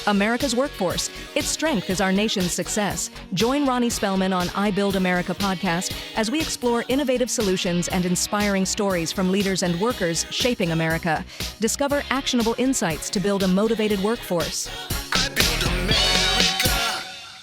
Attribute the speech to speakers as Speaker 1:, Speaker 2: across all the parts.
Speaker 1: America's workforce. Its strength is our nation's success. Join Ronnie Spellman on I Build America podcast as we explore innovative solutions and inspiring stories from leaders and workers shaping America. Discover actionable insights to build a motivated workforce.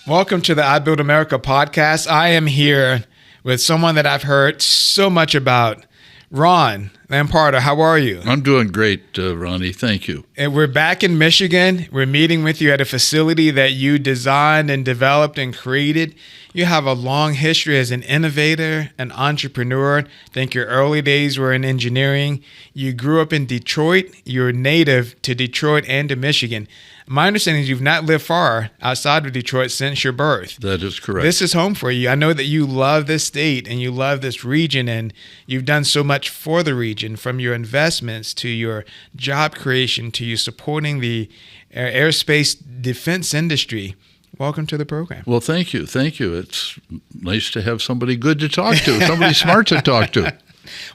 Speaker 2: Welcome to the I Build America podcast. I am here with someone that I've heard so much about. Ron Lamparter, how are you?
Speaker 3: I'm doing great, Ronnie. Thank you.
Speaker 2: And we're back in Michigan. We're meeting with you at a facility that you designed and developed and created. You have a long history as an innovator, an entrepreneur. I think your early days were in engineering. You grew up in Detroit. You're native to Detroit and to Michigan. My understanding is you've not lived far outside of Detroit since your birth.
Speaker 3: That is correct.
Speaker 2: This is home for you. I know that you love this state and you love this region, and you've done so much for the region, from your investments to your job creation to you supporting the aerospace defense industry. Welcome to the program.
Speaker 3: Well, thank you. Thank you. It's nice to have somebody good to talk to, somebody smart to talk to.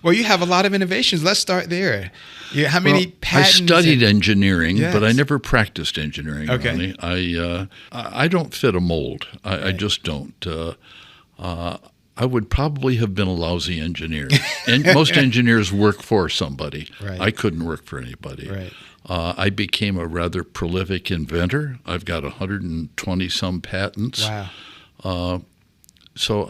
Speaker 2: Well, you have a lot of innovations. Let's start there. How many patents?
Speaker 3: I studied engiengineering, but I never practiced engineering,
Speaker 2: Okay.
Speaker 3: Ronnie. I don't fit a mold. I just don't. I would probably have been a lousy engineer. And most engineers work for somebody.
Speaker 2: Right.
Speaker 3: I couldn't work for anybody.
Speaker 2: Right.
Speaker 3: I became a rather prolific inventor. I've got 120-some patents.
Speaker 2: Wow.
Speaker 3: So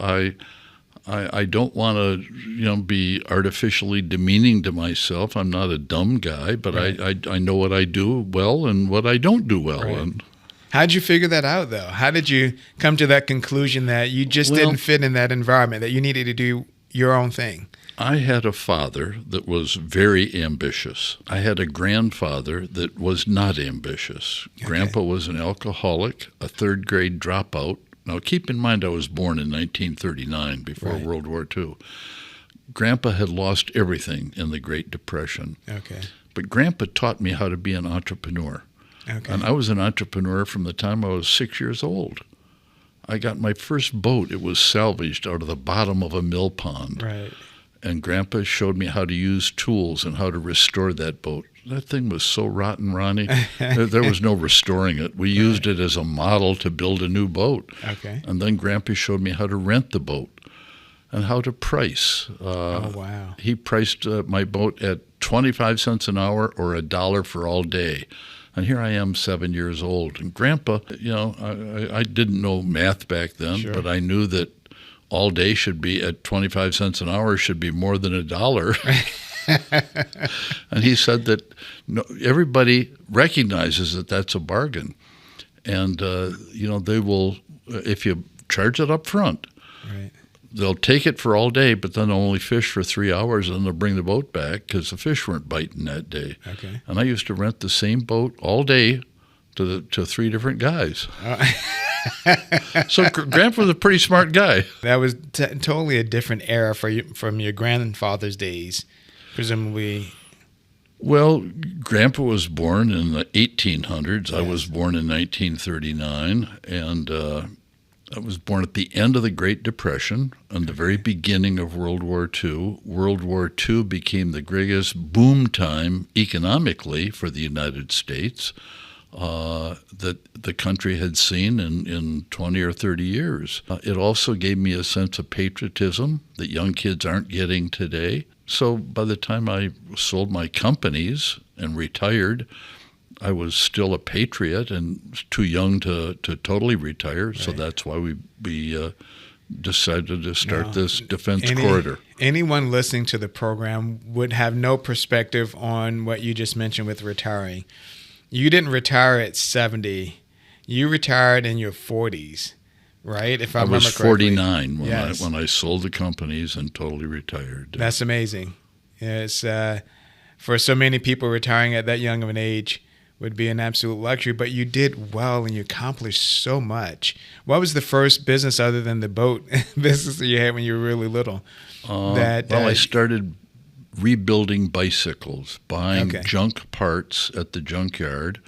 Speaker 3: I don't want to, be artificially demeaning to myself. I'm not a dumb guy, but right. I know what I do well and what I don't do well.
Speaker 2: Right.
Speaker 3: And
Speaker 2: how did you figure that out, though? How did you come to that conclusion that you just didn't fit in that environment, that you needed to do your own thing?
Speaker 3: I had a father that was very ambitious. I had a grandfather that was not ambitious. Okay. Grandpa was an alcoholic, a third-grade dropout. Now, keep in mind I was born in 1939, before
Speaker 2: Right.
Speaker 3: World War II. Grandpa had lost everything in the Great Depression.
Speaker 2: Okay.
Speaker 3: But Grandpa taught me how to be an entrepreneur.
Speaker 2: Okay.
Speaker 3: And I was an entrepreneur from the time I was 6 years old. I got my first boat. It was salvaged out of the bottom of a mill pond.
Speaker 2: Right.
Speaker 3: And Grandpa showed me how to use tools and how to restore that boat. That thing was so rotten, Ronnie. There was no restoring it. We used it as a model to build a new boat.
Speaker 2: Okay.
Speaker 3: And then Grandpa showed me how to rent the boat and how to price.
Speaker 2: Oh, wow.
Speaker 3: He priced my boat at 25 cents an hour or $1 for all day. And here I am, 7 years old. And Grandpa, I didn't know math back then,
Speaker 2: Sure.
Speaker 3: but I knew that all day should be at 25 cents an hour should be more than $1. And he said that everybody recognizes that that's a bargain. And, they will, if you charge it up front,
Speaker 2: Right.
Speaker 3: they'll take it for all day, but then they'll only fish for 3 hours, and they'll bring the boat back because the fish weren't biting that day.
Speaker 2: Okay.
Speaker 3: And I used to rent the same boat all day to three different guys. So Grandpa was a pretty smart guy.
Speaker 2: That was totally a different era for you from your grandfather's days, presumably.
Speaker 3: Well, Grandpa was born in the 1800s.
Speaker 2: Yes.
Speaker 3: I was born in 1939, and I was born at the end of the Great Depression and the very beginning of World War II. World War II became the greatest boom time economically for the United States that the country had seen in 20 or 30 years. It also gave me a sense of patriotism that young kids aren't getting today. So by the time I sold my companies and retired, I was still a patriot and too young to totally retire. Right. So that's why we decided to start this defense corridor.
Speaker 2: Anyone listening to the program would have no perspective on what you just mentioned with retiring. You didn't retire at 70. You retired in your 40s, right? If I remember
Speaker 3: was
Speaker 2: correctly.
Speaker 3: 49
Speaker 2: Yes.
Speaker 3: when I sold the companies and totally retired.
Speaker 2: That's amazing. It's for so many people, retiring at that young of an age would be an absolute luxury, but you did well and you accomplished so much. What was the first business other than the boat business that you had when you were really little?
Speaker 3: I started rebuilding bicycles, buying
Speaker 2: Okay.
Speaker 3: junk parts at the junkyard,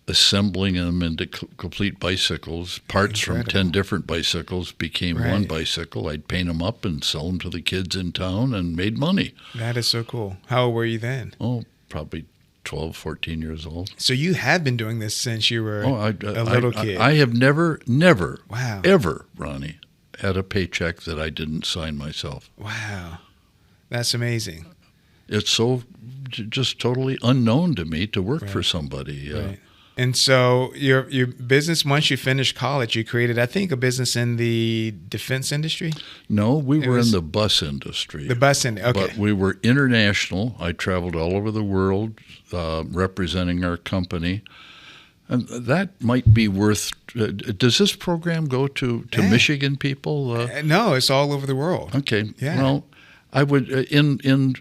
Speaker 3: assembling them into complete bicycles. Parts from 10 different bicycles became one bicycle. I'd paint them up and sell them to the kids in town and made money.
Speaker 2: That is so cool. How old were you then?
Speaker 3: Oh, probably 12, 14 years old.
Speaker 2: So you have been doing this since you were a little kid.
Speaker 3: I have never,
Speaker 2: Wow.
Speaker 3: ever, Ronnie, had a paycheck that I didn't sign myself.
Speaker 2: Wow. That's amazing.
Speaker 3: It's so just totally unknown to me to work for
Speaker 2: Right.
Speaker 3: somebody.
Speaker 2: Right. And so your business, once you finished college, you created, I think, a business in the defense industry?
Speaker 3: No, we
Speaker 2: It
Speaker 3: were
Speaker 2: was
Speaker 3: in the bus industry.
Speaker 2: The bus industry. Okay.
Speaker 3: But we were international. I traveled all over the world representing our company. And that might be worth. Does this program go to
Speaker 2: Yeah.
Speaker 3: Michigan people?
Speaker 2: No, it's all over the world.
Speaker 3: Okay.
Speaker 2: Yeah.
Speaker 3: Well, I would in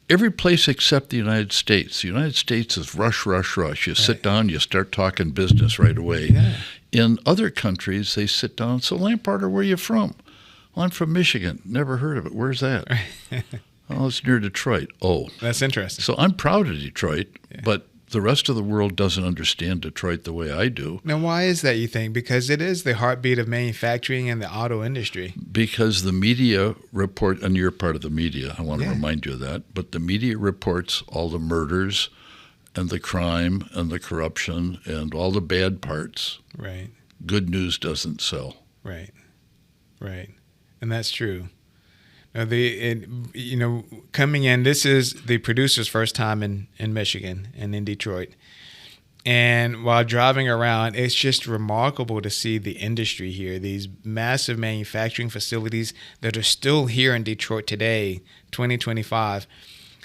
Speaker 3: every place except the United States. The United States is rush, rush, rush. You sit down, you start talking business right away.
Speaker 2: Yeah.
Speaker 3: In other countries, they sit down. So, Lamparter, where are you from? Well, I'm from Michigan. Never heard of it. Where's that? Oh, it's near Detroit. Oh.
Speaker 2: That's interesting.
Speaker 3: So I'm proud of Detroit, but the rest of the world doesn't understand Detroit the way I do.
Speaker 2: Now, why is that, you think? Because it is the heartbeat of manufacturing and the auto industry.
Speaker 3: Because the media report, and you're part of the media, I want to
Speaker 2: Yeah.
Speaker 3: remind you of that, but the media reports all the murders and the crime and the corruption and all the bad parts.
Speaker 2: Right,
Speaker 3: Good news doesn't sell.
Speaker 2: right, right. And that's true. Now, coming in, this is the producer's first time in Michigan and in Detroit. And while driving around, it's just remarkable to see the industry here, these massive manufacturing facilities that are still here in Detroit today, 2025,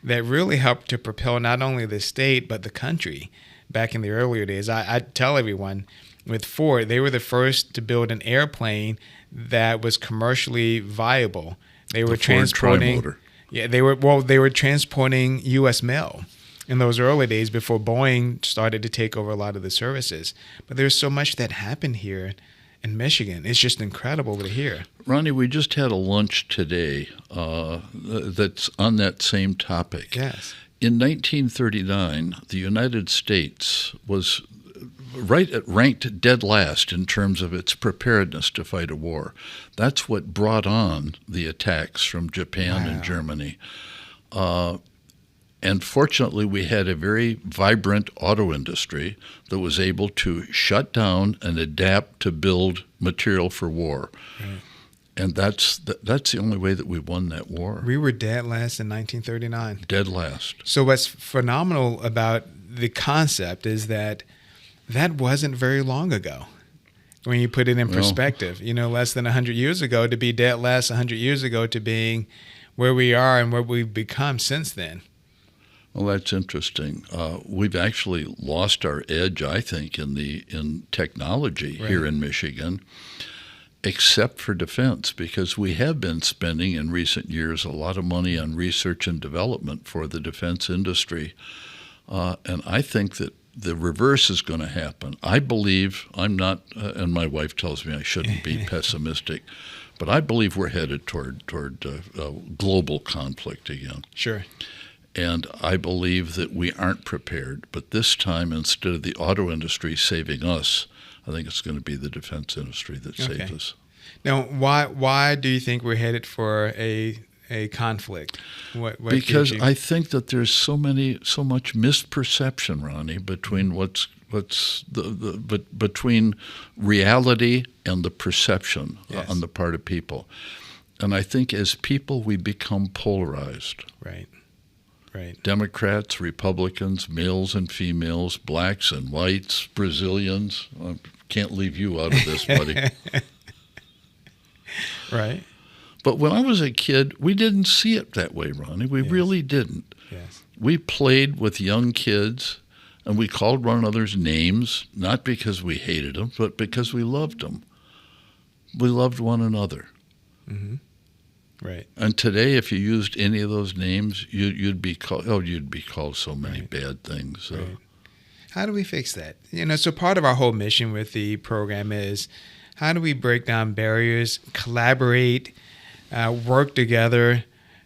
Speaker 2: that really helped to propel not only the state, but the country back in the earlier days. I tell everyone, with Ford, they were the first to build an airplane that was commercially viable. They were
Speaker 3: The Ford
Speaker 2: transporting,
Speaker 3: Trimotor.
Speaker 2: yeah, they were transporting U.S. mail in those early days before Boeing started to take over a lot of the services. But there's so much that happened here in Michigan. It's just incredible to hear.
Speaker 3: Ronnie, we just had a lunch today that's on that same topic.
Speaker 2: Yes.
Speaker 3: In 1939, the United States was ranked dead last in terms of its preparedness to fight a war. That's what brought on the attacks from Japan and Germany. And fortunately, we had a very vibrant auto industry that was able to shut down and adapt to build material for war.
Speaker 2: Right.
Speaker 3: And that's the only way that we won that war.
Speaker 2: We were dead last in 1939.
Speaker 3: Dead last.
Speaker 2: So what's phenomenal about the concept is that wasn't very long ago. When you put it in perspective, less than 100 years ago, to be dead last 100 years ago to being where we are and what we've become since then.
Speaker 3: Well, that's interesting. We've actually lost our edge, I think, in technology here in Michigan, except for defense, because we have been spending in recent years a lot of money on research and development for the defense industry. And I think that the reverse is going to happen. I believe, I'm not, and my wife tells me I shouldn't be pessimistic, but I believe we're headed toward global conflict again.
Speaker 2: Sure.
Speaker 3: And I believe that we aren't prepared. But this time, instead of the auto industry saving us, I think it's going to be the defense industry that saves us.
Speaker 2: Now, why do you think we're headed for a conflict? What
Speaker 3: because I think that there's so much misperception, Ronnie, between between reality and the perception on the part of people. And I think as people, we become polarized.
Speaker 2: Right. Right.
Speaker 3: Democrats, Republicans, males and females, blacks and whites, Brazilians. I can't leave you out of this, buddy.
Speaker 2: Right.
Speaker 3: But when I was a kid, we didn't see it that way, Ronnie. We really didn't.
Speaker 2: Yes.
Speaker 3: We played with young kids, and we called one another's names, not because we hated them, but because we loved them. We loved one another.
Speaker 2: Mm-hmm. Right.
Speaker 3: And today, if you used any of those names, you'd be called so many bad things.
Speaker 2: Right. How do we fix that? So part of our whole mission with the program is how do we break down barriers, collaborate, work together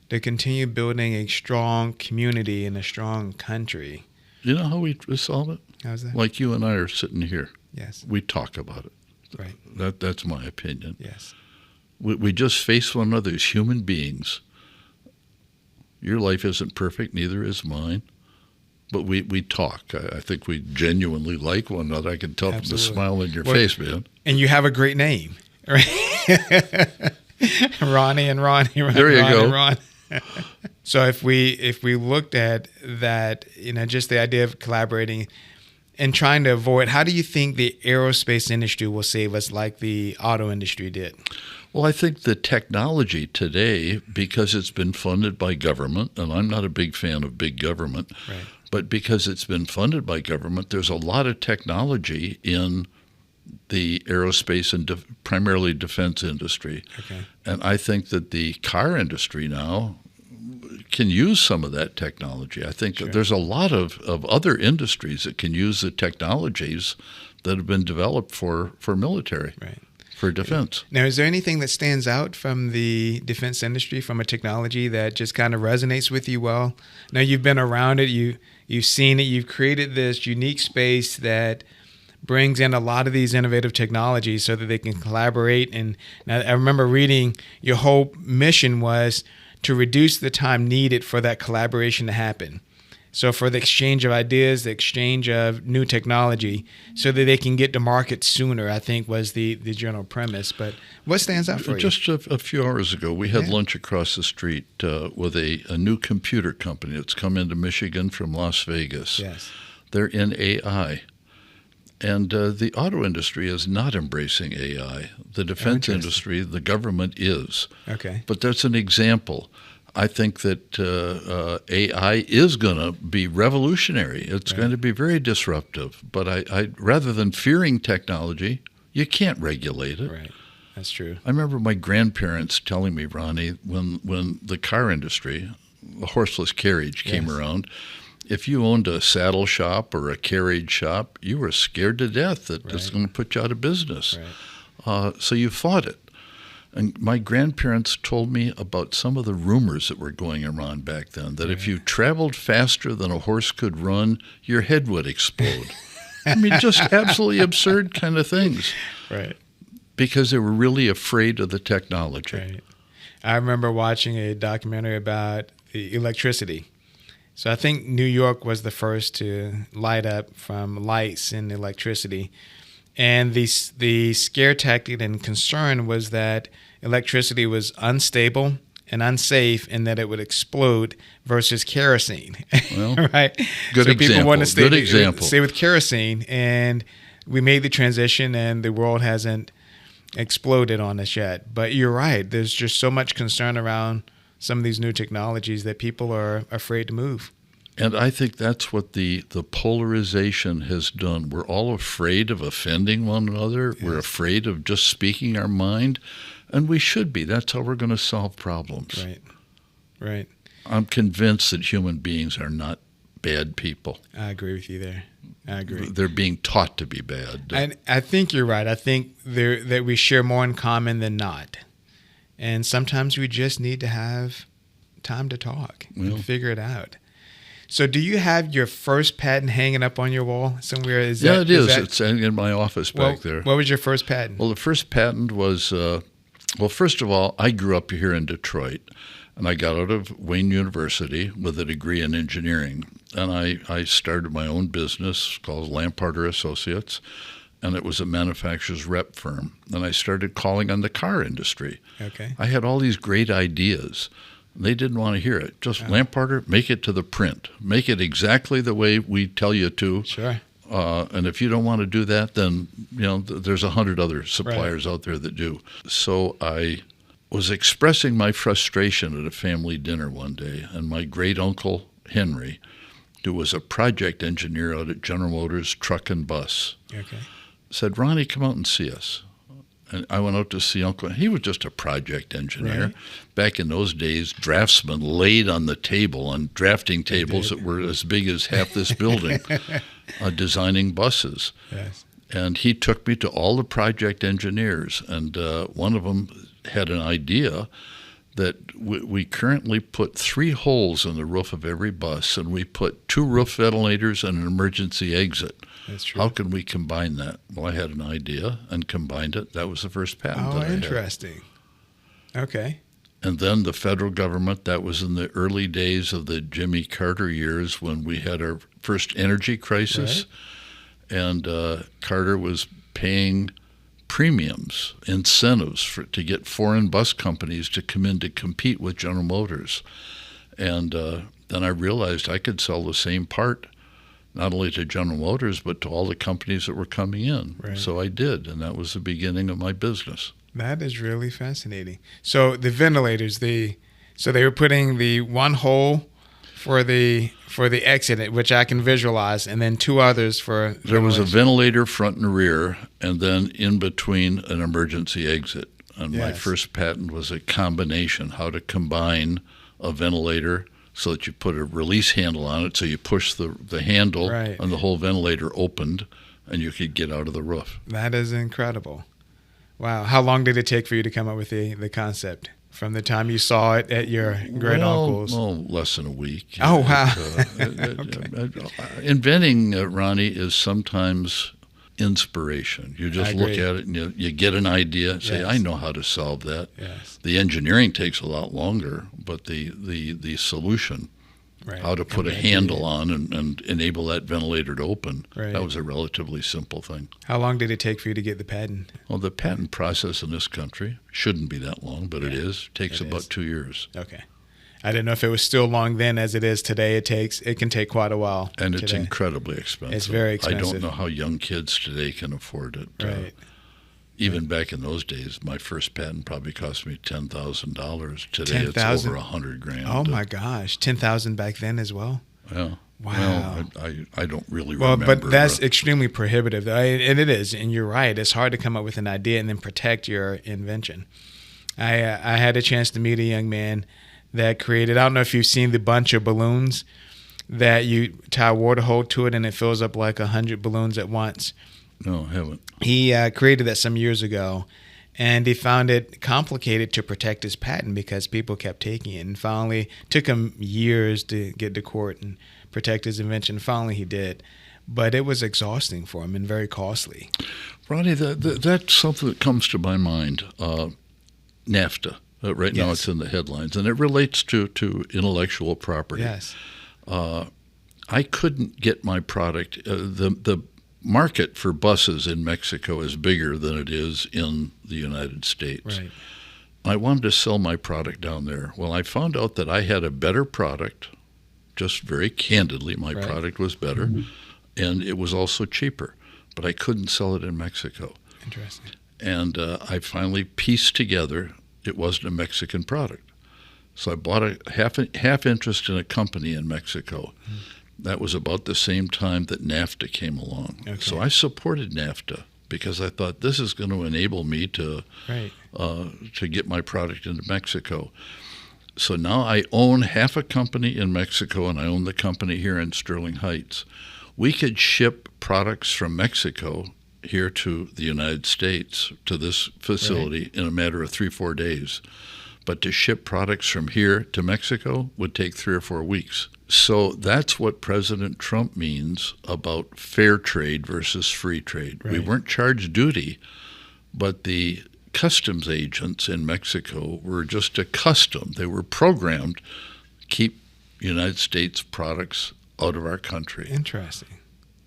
Speaker 2: to continue building a strong community and a strong country?
Speaker 3: You know how we solve it?
Speaker 2: How's that?
Speaker 3: Like you and I are sitting here.
Speaker 2: Yes.
Speaker 3: We talk about it.
Speaker 2: Right.
Speaker 3: That's my opinion.
Speaker 2: Yes.
Speaker 3: We just face one another as human beings. Your life isn't perfect, neither is mine. but we talk. I think we genuinely like one another. I can tell from the smile on your face, man.
Speaker 2: And you have a great name, right? Ronnie and Ronnie.
Speaker 3: There you go.
Speaker 2: Ron. So if we looked at that, just the idea of collaborating and trying to avoid, how do you think the aerospace industry will save us like the auto industry did?
Speaker 3: Well, I think the technology today, because it's been funded by government, and I'm not a big fan of big government,
Speaker 2: right,
Speaker 3: but because it's been funded by government, there's a lot of technology in the aerospace and primarily defense industry.
Speaker 2: Okay.
Speaker 3: And I think that the car industry now can use some of that technology. I think that there's a lot of other industries that can use the technologies that have been developed for military,
Speaker 2: right,
Speaker 3: for defense.
Speaker 2: Now, is there anything that stands out from the defense industry, from a technology that just kind of resonates with you well? Now, you've been around it, you've seen it, you've created this unique space that brings in a lot of these innovative technologies so that they can collaborate. And I remember reading your whole mission was to reduce the time needed for that collaboration to happen. So for the exchange of ideas, the exchange of new technology, so that they can get to market sooner, I think was the general premise. But what stands out for you?
Speaker 3: Just a few hours ago, we had lunch across the street with a new computer company that's come into Michigan from Las Vegas.
Speaker 2: Yes.
Speaker 3: They're in AI. And the auto industry is not embracing AI. The defense industry, the government is.
Speaker 2: Okay.
Speaker 3: But that's an example. I think that AI is going to be revolutionary. It's going to be very disruptive. But I rather than fearing technology, you can't regulate it.
Speaker 2: Right. That's true.
Speaker 3: I remember my grandparents telling me, Ronnie, when the car industry, the horseless carriage came around, if you owned a saddle shop or a carriage shop, you were scared to death that it's going to put you out of business.
Speaker 2: Right.
Speaker 3: So you fought it. And my grandparents told me about some of the rumors that were going around back then, that if you traveled faster than a horse could run, your head would explode. I mean, just absolutely absurd kind of things.
Speaker 2: Right.
Speaker 3: Because they were really afraid of the technology.
Speaker 2: Right. I remember watching a documentary about the electricity. So I think New York was the first to light up from lights and electricity. And the scare tactic and concern was that electricity was unstable and unsafe and that it would explode versus kerosene.
Speaker 3: Well,
Speaker 2: right?
Speaker 3: Good
Speaker 2: so
Speaker 3: example.
Speaker 2: People want to
Speaker 3: stay
Speaker 2: with kerosene, and we made the transition and the world hasn't exploded on us yet. But you're right. There's just so much concern around some of these new technologies that people are afraid to move.
Speaker 3: And I think that's what the polarization has done. We're all afraid of offending one another. Yes. We're afraid of just speaking our mind, and we should be. That's how we're going to solve problems.
Speaker 2: Right, right.
Speaker 3: I'm convinced that human beings are not bad people.
Speaker 2: I agree with you there. I agree.
Speaker 3: They're being taught to be bad.
Speaker 2: And I think you're right. I think that we share more in common than not. And sometimes we just need to have time to talk and figure it out. So do you have your first patent hanging up on your wall somewhere?
Speaker 3: It is. It's in my office back there.
Speaker 2: What was your first patent?
Speaker 3: Well, the first patent was, first of all, I grew up here in Detroit, and I got out of Wayne University with a degree in engineering. And I started my own business called Lamparter Associates, and it was a manufacturer's rep firm. And I started calling on the car industry.
Speaker 2: Okay.
Speaker 3: I had all these great ideas. They didn't want to hear it. Just Lamparter, make it to the print. Make it exactly the way we tell you to.
Speaker 2: Sure.
Speaker 3: And if you don't want to do that, then there's 100 other suppliers out there that do. So I was expressing my frustration at a family dinner one day, and my great uncle Henry, who was a project engineer out at General Motors Truck and Bus, said, "Ronnie, come out and see us." And I went out to see Uncle. He was just a project engineer.
Speaker 2: Right.
Speaker 3: Back in those days, draftsmen laid on the table, on drafting tables that were as big as half this building, designing buses.
Speaker 2: Yes.
Speaker 3: And he took me to all the project engineers, and one of them had an idea that we currently put 3 holes in the roof of every bus, and we put 2 roof ventilators and an emergency exit.
Speaker 2: That's true.
Speaker 3: How can we combine that? Well, I had an idea and combined it. That was the first patent that I had.
Speaker 2: Interesting. Okay.
Speaker 3: And then the federal government, that was in the early days of the Jimmy Carter years when we had our first energy crisis.
Speaker 2: Right.
Speaker 3: And Carter was paying premiums, incentives to get foreign bus companies to come in to compete with General Motors. And then I realized I could sell the same part not only to General Motors, but to all the companies that were coming in.
Speaker 2: Right.
Speaker 3: So I did, and that was the beginning of my business.
Speaker 2: That is really fascinating. So the ventilators, so they were putting the one hole for the exit, which I can visualize, and then two others for
Speaker 3: There was a ventilator front and rear, and then in between an emergency exit. And my first patent was a combination, how to combine a ventilator so that you put a release handle on it, so you push the handle,
Speaker 2: right,
Speaker 3: and the whole ventilator opened, and you could get out of the roof.
Speaker 2: That is incredible. Wow. How long did it take for you to come up with the concept? From the time you saw it at your great uncle's?
Speaker 3: Well, less than a week.
Speaker 2: Oh, wow.
Speaker 3: Inventing, Ronnie, is sometimes inspiration. You just look at it and you get an idea, say, I know how to solve that.
Speaker 2: Yes.
Speaker 3: The engineering takes a lot longer, but the solution, how to put a handle on and enable that ventilator to open, that was a relatively simple thing.
Speaker 2: How long did it take for you to get the patent?
Speaker 3: Well, the patent process in this country shouldn't be that long, but it is. It takes about 2 years.
Speaker 2: Okay. I didn't know if it was still long then as it is today. It can take quite a while.
Speaker 3: And it's incredibly expensive.
Speaker 2: It's very expensive.
Speaker 3: I don't know how young kids today can afford it.
Speaker 2: Right.
Speaker 3: Even back in those days, my first patent probably cost me $10,000. Today it's over $100,000.
Speaker 2: Oh my gosh, $10,000 back then as well.
Speaker 3: Yeah.
Speaker 2: Wow.
Speaker 3: Well, I don't really remember.
Speaker 2: Well, but that's extremely prohibitive, and it is. And you're right. It's hard to come up with an idea and then protect your invention. I had a chance to meet a young man that created. I don't know if you've seen the bunch of balloons that you tie a water hose to it and it fills up like 100 balloons at once.
Speaker 3: No, I haven't.
Speaker 2: He created that some years ago, and he found it complicated to protect his patent because people kept taking it. And finally, it took him years to get to court and protect his invention. Finally, he did. But it was exhausting for him and very costly.
Speaker 3: Ronnie, that's something that comes to my mind. NAFTA. Right now it's in the headlines, and it relates to intellectual property.
Speaker 2: Yes.
Speaker 3: I couldn't get my product. The market for buses in Mexico is bigger than it is in the United States.
Speaker 2: Right.
Speaker 3: I wanted to sell my product down there. Well, I found out that I had a better product. Just very candidly, my product was better, and it was also cheaper, but I couldn't sell it in Mexico.
Speaker 2: Interesting.
Speaker 3: And I finally pieced together it wasn't a Mexican product. So I bought a half interest in a company in Mexico. That was about the same time that NAFTA came along. Okay. So I supported NAFTA because I thought this is going to enable me to get my product into Mexico. So now I own half a company in Mexico, and I own the company here in Sterling Heights. We could ship products from Mexico here to the United States, to this facility, in a matter of 3-4 days. But to ship products from here to Mexico would take 3 or 4 weeks. So that's what President Trump means about fair trade versus free trade. We weren't charged duty, but the customs agents in Mexico were just accustomed. They were programmed to keep United States products out of our country.
Speaker 2: Interesting.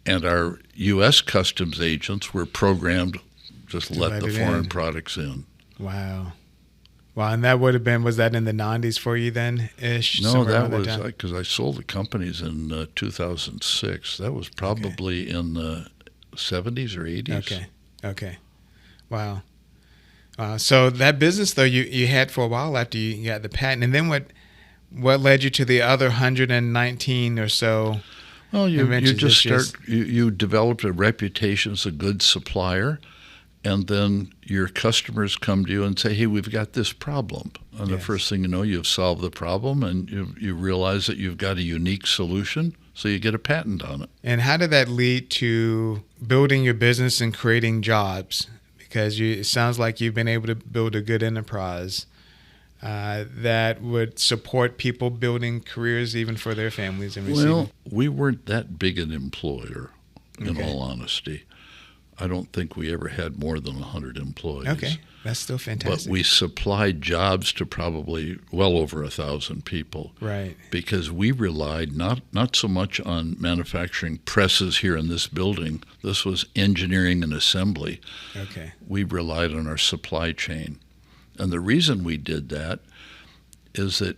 Speaker 3: And our U.S. customs agents were programmed just let the foreign products in.
Speaker 2: Wow. Wow, and that would have been, was that in the 90s for you then, ish?
Speaker 3: No, that was, because I sold the companies in 2006. That was probably in the 70s or 80s.
Speaker 2: Okay. Wow. So that business, though, you had for a while after you got the patent. And then what led you to the other 119 or so?
Speaker 3: Well, you just start, you developed a reputation as a good supplier, and then your customers come to you and say, hey, we've got this problem. And the first thing you know, you've solved the problem, and you realize that you've got a unique solution, so you get a patent on it.
Speaker 2: And how did that lead to building your business and creating jobs? Because it sounds like you've been able to build a good enterprise that would support people building careers even for their families. And
Speaker 3: well, we weren't that big an employer, in all honesty. I don't think we ever had more than 100 employees.
Speaker 2: Okay, that's still fantastic.
Speaker 3: But we supplied jobs to probably well over 1,000 people.
Speaker 2: Right.
Speaker 3: Because we relied not so much on manufacturing presses here in this building. This was engineering and assembly.
Speaker 2: Okay.
Speaker 3: We relied on our supply chain. And the reason we did that is that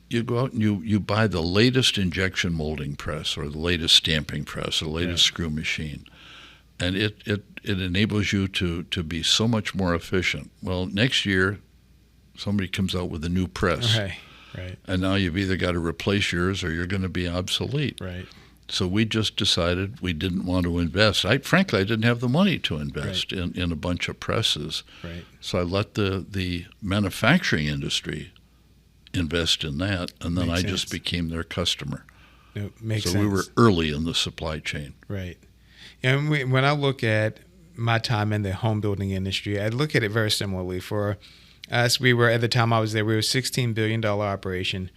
Speaker 3: you go out and you buy the latest injection molding press or the latest stamping press or the latest screw machine. And it enables you to be so much more efficient. Well, next year, somebody comes out with a new press.
Speaker 2: Right.
Speaker 3: And now you've either got to replace yours or you're going to be obsolete.
Speaker 2: Right.
Speaker 3: So we just decided we didn't want to invest. Frankly, I didn't have the money to invest in a bunch of presses.
Speaker 2: Right.
Speaker 3: So I let the manufacturing industry invest in that, and then
Speaker 2: Makes
Speaker 3: I
Speaker 2: sense.
Speaker 3: just became their customer.
Speaker 2: It makes
Speaker 3: so
Speaker 2: sense.
Speaker 3: we were early in the supply chain.
Speaker 2: Right. And when I look at my time in the home building industry, I look at it very similarly. For us, we were, at the time I was there, we were a $16 billion operation,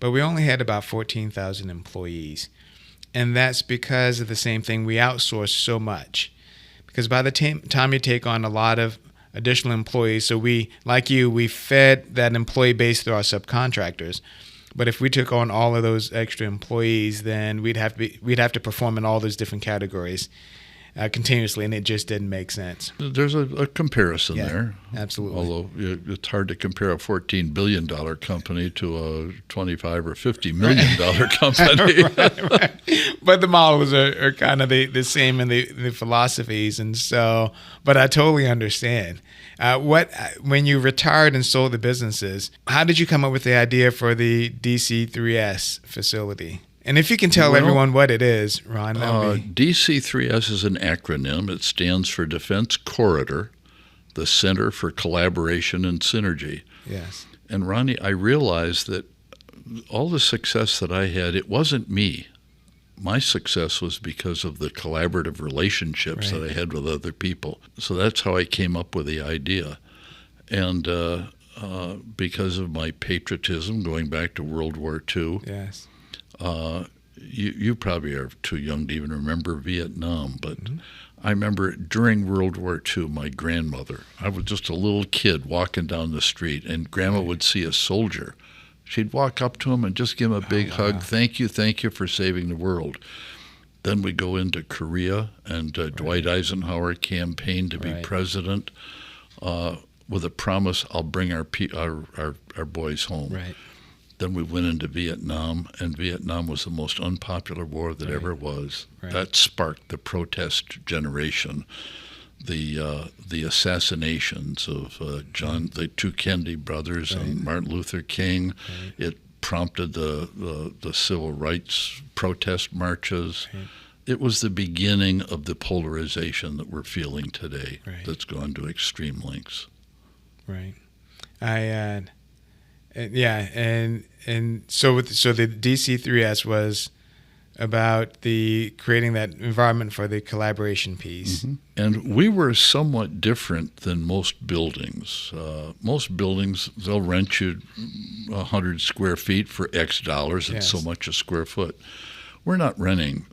Speaker 2: but we only had about 14,000 employees. And that's because of the same thing. We outsourced so much. Because by the time you take on a lot of additional employees, so we, like you, we fed that employee base through our subcontractors. But if we took on all of those extra employees, then we'd have to perform in all those different categories continuously, and it just didn't make sense.
Speaker 3: There's a comparison there.
Speaker 2: Absolutely.
Speaker 3: Although it's hard to compare a $14 billion company to a $25 or $50 million company.
Speaker 2: right. But the models are kind of the same in the philosophies, and so. But I totally understand. When you retired and sold the businesses, how did you come up with the idea for the DC3S facility? And if you can tell everyone what it is, Ron,
Speaker 3: DC3S is an acronym. It stands for Defense Corridor, the Center for Collaboration and Synergy.
Speaker 2: Yes.
Speaker 3: And Ronnie, I realized that all the success that I had, it wasn't me. My success was because of the collaborative relationships that I had with other people. So that's how I came up with the idea. And because of my patriotism, going back to World War II,
Speaker 2: yes.
Speaker 3: You probably are too young to even remember Vietnam, but I remember during World War II, my grandmother, I was just a little kid walking down the street, and Grandma would see a soldier. She'd walk up to him and just give him a big hug. Thank you for saving the world. Then we go into Korea, and Dwight Eisenhower campaigned to be president with a promise, I'll bring our boys home.
Speaker 2: Right.
Speaker 3: Then we went into Vietnam, and Vietnam was the most unpopular war that ever was.
Speaker 2: Right.
Speaker 3: That sparked the protest generation, the assassinations of the two Kennedy brothers and Martin Luther King.
Speaker 2: Right.
Speaker 3: It prompted the civil rights protest marches. Right. It was the beginning of the polarization that we're feeling today.
Speaker 2: Right.
Speaker 3: That's gone to extreme lengths.
Speaker 2: Right. And so the DC3S was about creating that environment for the collaboration piece.
Speaker 3: Mm-hmm. And we were somewhat different than most buildings. Most buildings, they'll rent you 100 square feet for X dollars. It's so much a square foot. We're not renting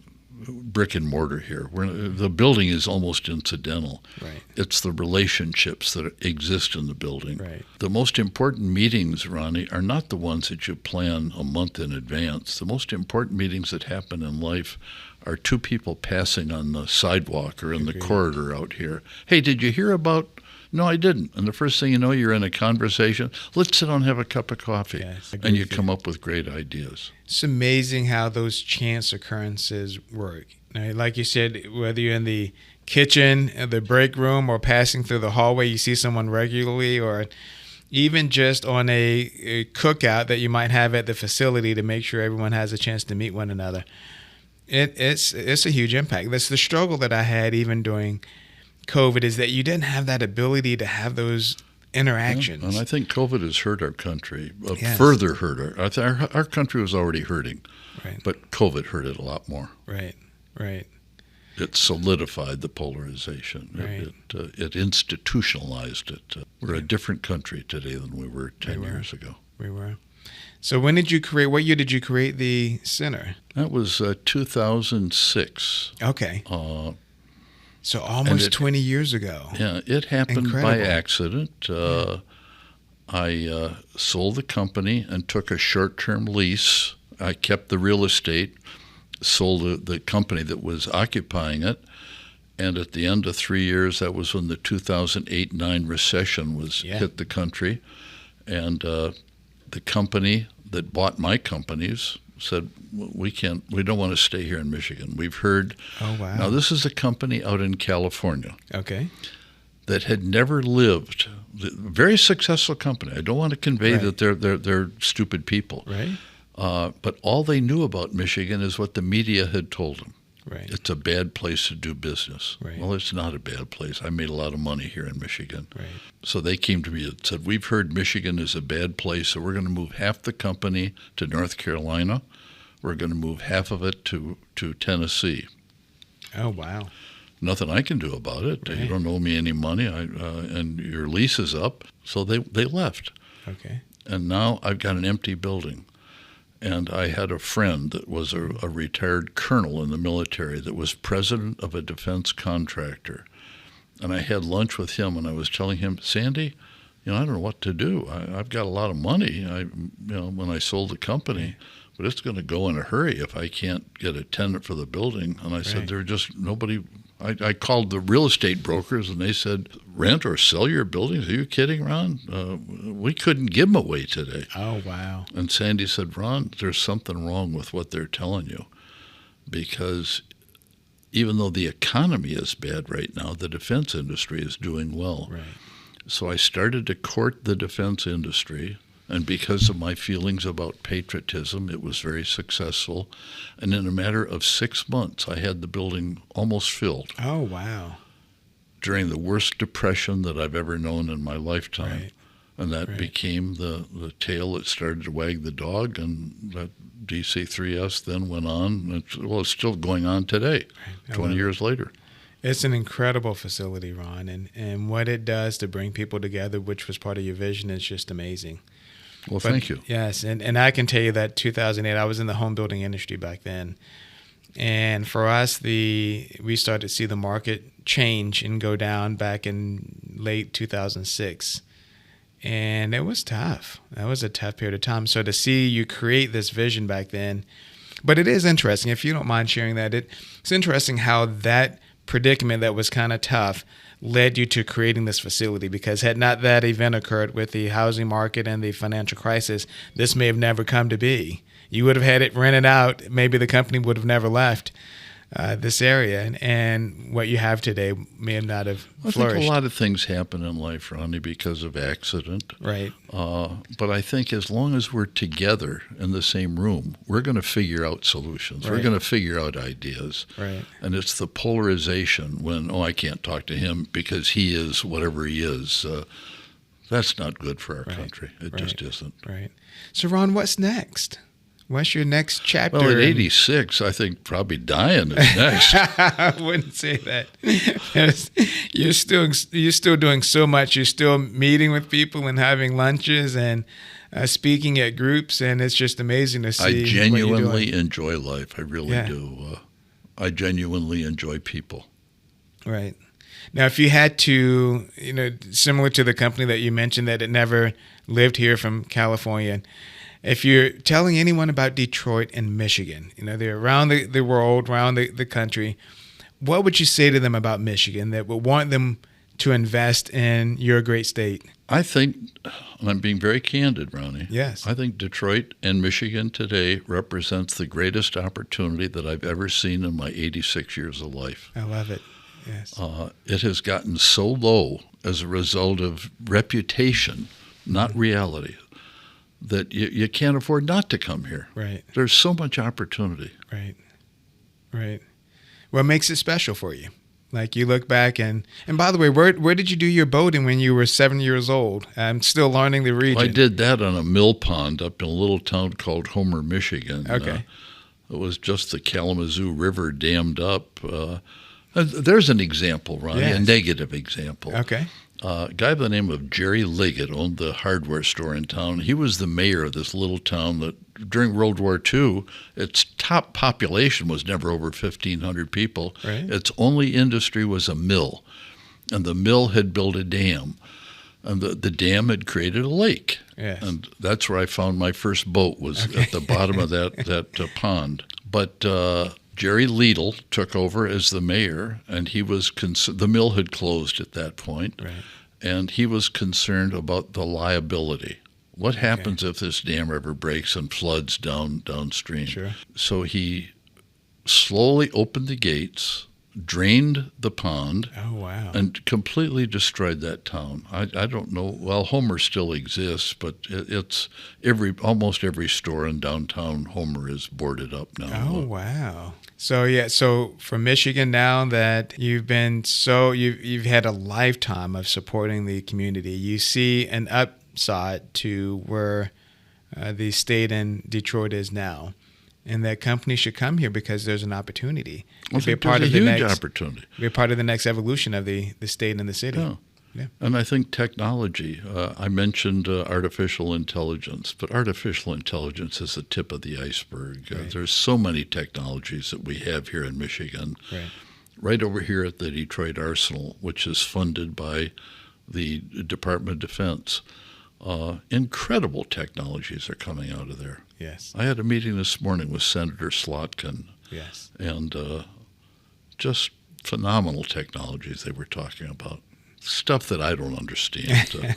Speaker 3: brick and mortar here. The building is almost incidental.
Speaker 2: Right.
Speaker 3: It's the relationships that exist in the building.
Speaker 2: Right.
Speaker 3: The most important meetings, Ronnie, are not the ones that you plan a month in advance. The most important meetings that happen in life are two people passing on the sidewalk or in the corridor out here. Hey, did you hear about... No, I didn't. And the first thing you know, you're in a conversation. Let's sit down and have a cup of coffee.
Speaker 2: Yes,
Speaker 3: and you come up with great ideas.
Speaker 2: It's amazing how those chance occurrences work. Now, like you said, whether you're in the kitchen, the break room, or passing through the hallway, you see someone regularly, or even just on a cookout that you might have at the facility to make sure everyone has a chance to meet one another. It's a huge impact. That's the struggle that I had even during COVID, is that you didn't have that ability to have those interactions.
Speaker 3: Yeah, and I think COVID has hurt our country, further hurt our country was already hurting, but COVID hurt it a lot more.
Speaker 2: Right.
Speaker 3: It solidified the polarization.
Speaker 2: Right.
Speaker 3: It institutionalized it. We're a different country today than we were 10 years ago.
Speaker 2: We were. So what year did you create the center?
Speaker 3: That was 2006.
Speaker 2: Okay. So almost 20 years ago.
Speaker 3: Yeah, it happened
Speaker 2: Incredible.
Speaker 3: by accident. I sold the company and took a short-term lease. I kept the real estate, sold the company that was occupying it, and at the end of 3 years, that was when the 2008-9 recession hit the country, and the company that bought my companies said, we don't want to stay here in Michigan. We've heard.
Speaker 2: Oh, wow.
Speaker 3: Now, this is a company out in California.
Speaker 2: Okay.
Speaker 3: That had never lived. Very successful company. I don't want to convey that they're stupid people.
Speaker 2: Right.
Speaker 3: But all they knew about Michigan is what the media had told them.
Speaker 2: Right.
Speaker 3: It's a bad place to do business.
Speaker 2: Right.
Speaker 3: Well, it's not a bad place. I made a lot of money here in Michigan.
Speaker 2: Right.
Speaker 3: So they came to me and said, we've heard Michigan is a bad place, so we're going to move half the company to North Carolina. We're going to move half of it to Tennessee.
Speaker 2: Oh, wow.
Speaker 3: Nothing I can do about it.
Speaker 2: Right.
Speaker 3: You don't owe me any money, and your lease is up. So they left.
Speaker 2: Okay.
Speaker 3: And now I've got an empty building. And I had a friend that was a retired colonel in the military that was president of a defense contractor. And I had lunch with him, and I was telling him, Sandy, I don't know what to do. I've got a lot of money, when I sold the company, but it's going to go in a hurry if I can't get a tenant for the building. And I said, there's just nobody. I called the real estate brokers, and they said, rent or sell your buildings? Are you kidding, Ron? We couldn't give them away today.
Speaker 2: Oh, wow.
Speaker 3: And Sandy said, Ron, there's something wrong with what they're telling you, because even though the economy is bad right now, the defense industry is doing well.
Speaker 2: Right.
Speaker 3: So I started to court the defense industry, and because of my feelings about patriotism, it was very successful. And in a matter of 6 months, I had the building almost filled.
Speaker 2: Oh, wow.
Speaker 3: During the worst depression that I've ever known in my lifetime.
Speaker 2: Right.
Speaker 3: And that became the tail that started to wag the dog, and that DC3S then went on. It's still going on today, 20 years later.
Speaker 2: It's an incredible facility, Ron, and what it does to bring people together, which was part of your vision, is just amazing.
Speaker 3: Well, thank you.
Speaker 2: Yes, and I can tell you that 2008, I was in the home building industry back then. And for us, we started to see the market change and go down back in late 2006. And it was tough. That was a tough period of time. So to see you create this vision back then, but it is interesting, if you don't mind sharing that, it's interesting how that predicament that was kind of tough led you to creating this facility, because had not that event occurred with the housing market and the financial crisis, this may have never come to be. You would have had it rented out. Maybe the company would have never left this area, and what you have today may not have flourished.
Speaker 3: I think a lot of things happen in life, Ronnie, because of accident.
Speaker 2: Right.
Speaker 3: But I think as long as we're together in the same room, we're going to figure out solutions.
Speaker 2: Right.
Speaker 3: We're going to figure out ideas.
Speaker 2: Right.
Speaker 3: And it's the polarization when, I can't talk to him because he is whatever he is. That's not good for our country. It just isn't.
Speaker 2: Right. So, Ron, what's next? What's your next chapter?
Speaker 3: Well, at 86, I think probably dying is next.
Speaker 2: I wouldn't say that. You're still doing so much. You're still meeting with people and having lunches and speaking at groups, and it's just amazing to see.
Speaker 3: I genuinely enjoy life. I really do. I genuinely enjoy people.
Speaker 2: Right. Now, if you had to, similar to the company that you mentioned that it never lived here from California, if you're telling anyone about Detroit and Michigan, they're around the world, around the country, what would you say to them about Michigan that would want them to invest in your great state?
Speaker 3: I think, and I'm being very candid, Ronnie.
Speaker 2: Yes.
Speaker 3: I think Detroit and Michigan today represents the greatest opportunity that I've ever seen in my 86 years of life.
Speaker 2: I love it. Yes.
Speaker 3: It has gotten so low as a result of reputation, not reality, that you can't afford not to come here.
Speaker 2: Right.
Speaker 3: There's so much opportunity.
Speaker 2: Right. Right. What makes it special for you? Like you look back and by the way, where did you do your boating when you were 7 years old? I'm still learning the region.
Speaker 3: I did that on a mill pond up in a little town called Homer, Michigan.
Speaker 2: Okay.
Speaker 3: It was just the Kalamazoo River dammed up. There's an example, Ronnie, a negative example.
Speaker 2: Okay.
Speaker 3: A guy by the name of Jerry Liggett owned the hardware store in town. He was the mayor of this little town that during World War II, its top population was never over 1,500 people.
Speaker 2: Right.
Speaker 3: Its only industry was a mill, and the mill had built a dam. And the dam had created a lake.
Speaker 2: Yes.
Speaker 3: And that's where I found my first boat, was at the bottom of that pond. But Jerry Liedl took over as the mayor, and he was the mill had closed at that point,
Speaker 2: Right.
Speaker 3: and he was concerned about the liability. What happens if this dam ever breaks and floods downstream?
Speaker 2: Sure.
Speaker 3: So he slowly opened the gates, drained the pond,
Speaker 2: Oh, wow.
Speaker 3: and completely destroyed that town. I don't know. Well, Homer still exists, but it's almost every store in downtown Homer is boarded up now.
Speaker 2: Oh, wow. So from Michigan, now that you've had a lifetime of supporting the community, you see an upside to where the state in Detroit is now. And that companies should come here because there's an opportunity.
Speaker 3: I think there's a huge opportunity.
Speaker 2: Be a part of the next evolution of the state and the city.
Speaker 3: Yeah.
Speaker 2: Yeah.
Speaker 3: And I think technology, I mentioned artificial intelligence, but artificial intelligence is the tip of the iceberg.
Speaker 2: Right.
Speaker 3: There's so many technologies that we have here in Michigan.
Speaker 2: Right.
Speaker 3: Right over here at the Detroit Arsenal, which is funded by the Department of Defense. Incredible technologies are coming out of there.
Speaker 2: Yes.
Speaker 3: I had a meeting this morning with Senator Slotkin,
Speaker 2: Yes.
Speaker 3: and just phenomenal technologies they were talking about. Stuff that I don't understand.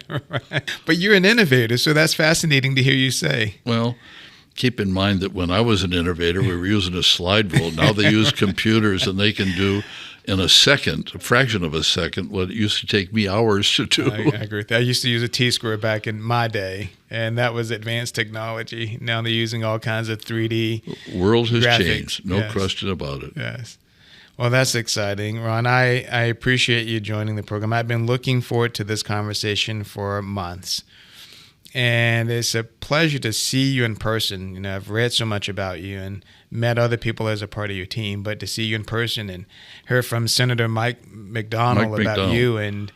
Speaker 2: Right. But you're an innovator, so that's fascinating to hear you say.
Speaker 3: Well, keep in mind that when I was an innovator, we were using a slide rule. Now they use computers, and they can do in a fraction of a second, what it used to take me hours to do.
Speaker 2: I agree with that. I used to use a T-square back in my day, and that was advanced technology. Now they're using all kinds of 3D
Speaker 3: World has
Speaker 2: graphics.
Speaker 3: changed, no
Speaker 2: Yes.
Speaker 3: question about it.
Speaker 2: Yes. Well, that's exciting, Ron. I appreciate you joining the program. I've been looking forward to this conversation for months. And it's a pleasure to see you in person. You know, I've read so much about you and met other people as a part of your team, but to see you in person and heard from Senator Mike McDonald about you and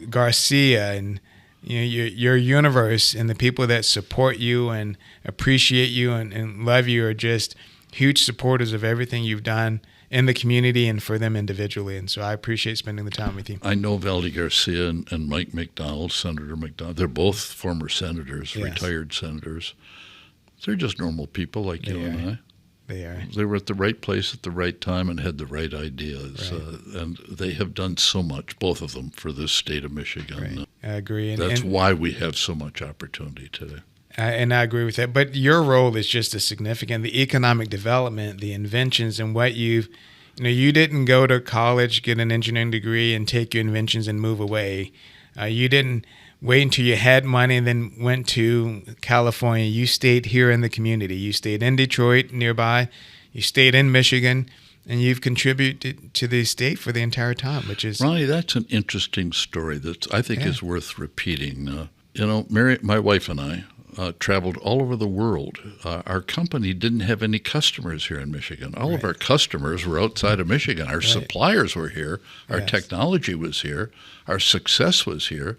Speaker 2: Garcia and your universe and the people that support you and appreciate you and love you are just huge supporters of everything you've done in the community and for them individually. And so I appreciate spending the time with you.
Speaker 3: I know Valdi Garcia and Mike McDonald, Senator McDonald. They're both former senators,
Speaker 2: Yes.
Speaker 3: retired senators. They're just normal people like you and I.
Speaker 2: They are.
Speaker 3: They were at the right place at the right time and had the right ideas.
Speaker 2: Right.
Speaker 3: And they have done so much, both of them, for this state of Michigan.
Speaker 2: Right. I agree.
Speaker 3: That's why we have so much opportunity today.
Speaker 2: And I agree with that. But your role is just as significant. The economic development, the inventions, and what you didn't go to college, get an engineering degree, and take your inventions and move away. You didn't wait until you had money and then went to California. You stayed here in the community. You stayed in Detroit nearby. You stayed in Michigan. And you've contributed to the state for the entire time, which is...
Speaker 3: Ronnie, that's an interesting story that I think is worth repeating. Mary, my wife and I, traveled all over the world. Our company didn't have any customers here in Michigan. All of our customers were outside of Michigan. Our suppliers were here. Our technology was here. Our success was here.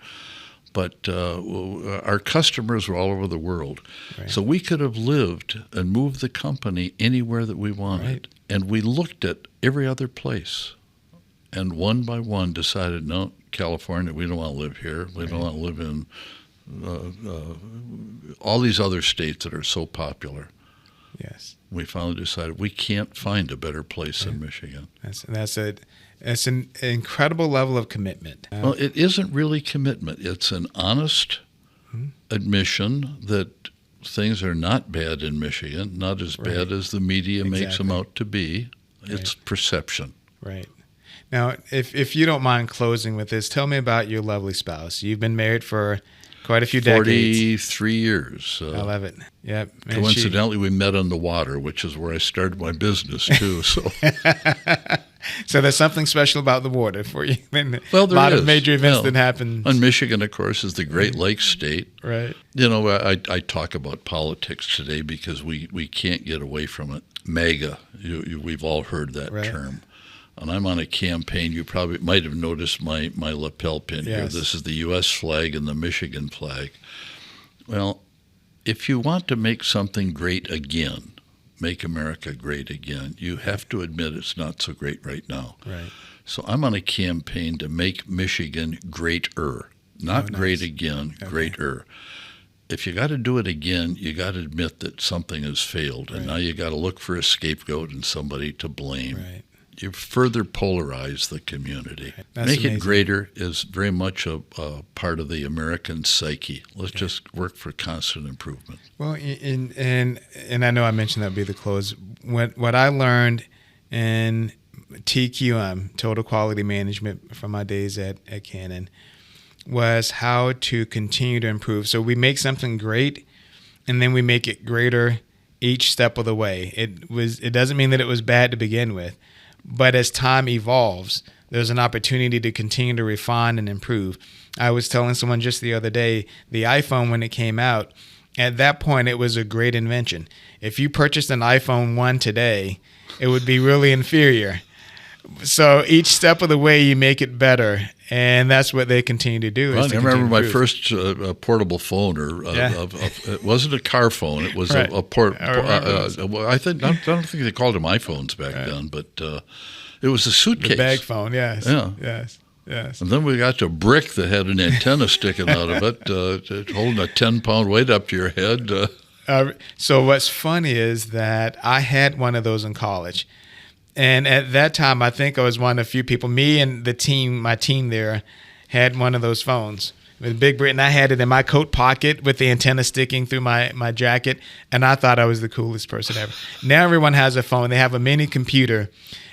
Speaker 3: But our customers were all over the world. Right. So we could have lived and moved the company anywhere that we wanted. Right. And we looked at every other place. And one by one decided, no, California, we don't want to live here. We don't want to live in all these other states that are so popular.
Speaker 2: Yes.
Speaker 3: We finally decided we can't find a better place than Michigan.
Speaker 2: That's an incredible level of commitment.
Speaker 3: Well, it isn't really commitment. It's an honest admission that things are not bad in Michigan, not as bad as the media makes them out to be. It's perception. Right.
Speaker 2: Now, if you don't mind closing with this, tell me about your lovely spouse. You've been married for quite a few decades.
Speaker 3: 43 years.
Speaker 2: I love it. Yep.
Speaker 3: Coincidentally, we met on the water, which is where I started my business, too.
Speaker 2: So there's something special about the water for you.
Speaker 3: Well, there is.
Speaker 2: A lot of major events that happen.
Speaker 3: And Michigan, of course, is the Great Lakes state.
Speaker 2: Right.
Speaker 3: I talk about politics today because we can't get away from it. MAGA, we've all heard that term. And I'm on a campaign. You probably might have noticed my lapel pin here. This is the U.S. flag and the Michigan flag. Well, if you want to make something great again, make America great again, you have to admit it's not so great right now.
Speaker 2: Right.
Speaker 3: So I'm on a campaign to make Michigan greater, not great again, greater. If you got to do it again, you got to admit that something has failed, and now you got to look for a scapegoat and somebody to blame.
Speaker 2: Right.
Speaker 3: You further polarize the community.
Speaker 2: That's
Speaker 3: Make
Speaker 2: amazing.
Speaker 3: it greater is very much a part of the American psyche. Let's just work for constant improvement.
Speaker 2: Well, and I know I mentioned that would be the close. What I learned in TQM, Total Quality Management, from my days at Canon, was how to continue to improve. So we make something great, and then we make it greater each step of the way. It doesn't mean that it was bad to begin with, but as time evolves, there's an opportunity to continue to refine and improve. I was telling someone just the other day, the iPhone, when it came out, at that point, it was a great invention. If you purchased an iPhone 1 today, it would be really inferior. So each step of the way, you make it better, and that's what they continue to do.
Speaker 3: Well, I remember my first portable phone, it wasn't a car phone. It was
Speaker 2: Right.
Speaker 3: a port. I don't think they called them iPhones back then, but it was a suitcase.
Speaker 2: The bag phone, yes.
Speaker 3: Yeah.
Speaker 2: Yes.
Speaker 3: And then we got to a brick that had an antenna sticking out of it, holding a 10-pound weight up to your head.
Speaker 2: So what's funny is that I had one of those in college. And at that time, I think I was one of the few people, me and my team there, had one of those phones with Big Britain. I had it in my coat pocket with the antenna sticking through my jacket, and I thought I was the coolest person ever. Now everyone has a phone. They have a mini computer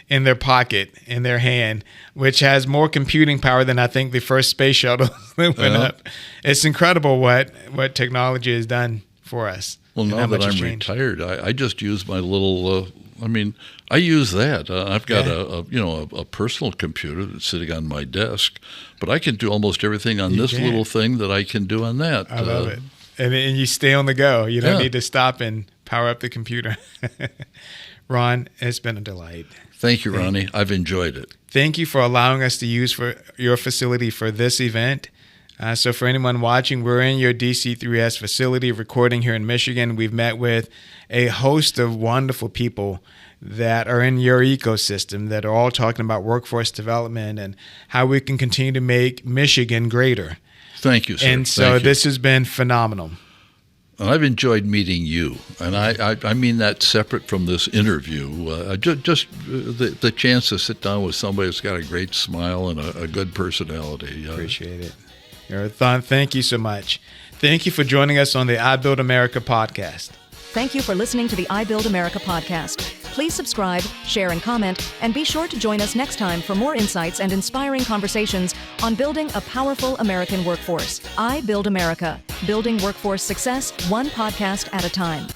Speaker 2: in their pocket, in their hand, which has more computing power than I think the first space shuttle that went up. It's incredible what technology has done for us.
Speaker 3: Well, now that I'm retired, I just use my little. I use that. I've got a personal computer that's sitting on my desk, but I can do almost everything on this little thing that I can do on that.
Speaker 2: I love it. And you stay on the go. You don't need to stop and power up the computer. Ron, it's been a delight.
Speaker 3: Thank you, Ronnie. I've enjoyed it.
Speaker 2: Thank you for allowing us to use your facility for this event. So for anyone watching, we're in your DC3S facility recording here in Michigan. We've met with a host of wonderful people that are in your ecosystem that are all talking about workforce development and how we can continue to make Michigan greater.
Speaker 3: Thank you, sir.
Speaker 2: And so this has been phenomenal.
Speaker 3: I've enjoyed meeting you, and I mean that separate from this interview. Just the chance to sit down with somebody that's got a great smile and a good personality.
Speaker 2: Appreciate it. Thon, thank you so much. Thank you for joining us on the I Build America podcast.
Speaker 1: Thank you for listening to the I Build America podcast. Please subscribe, share, and comment, and be sure to join us next time for more insights and inspiring conversations on building a powerful American workforce. I Build America, building workforce success one podcast at a time.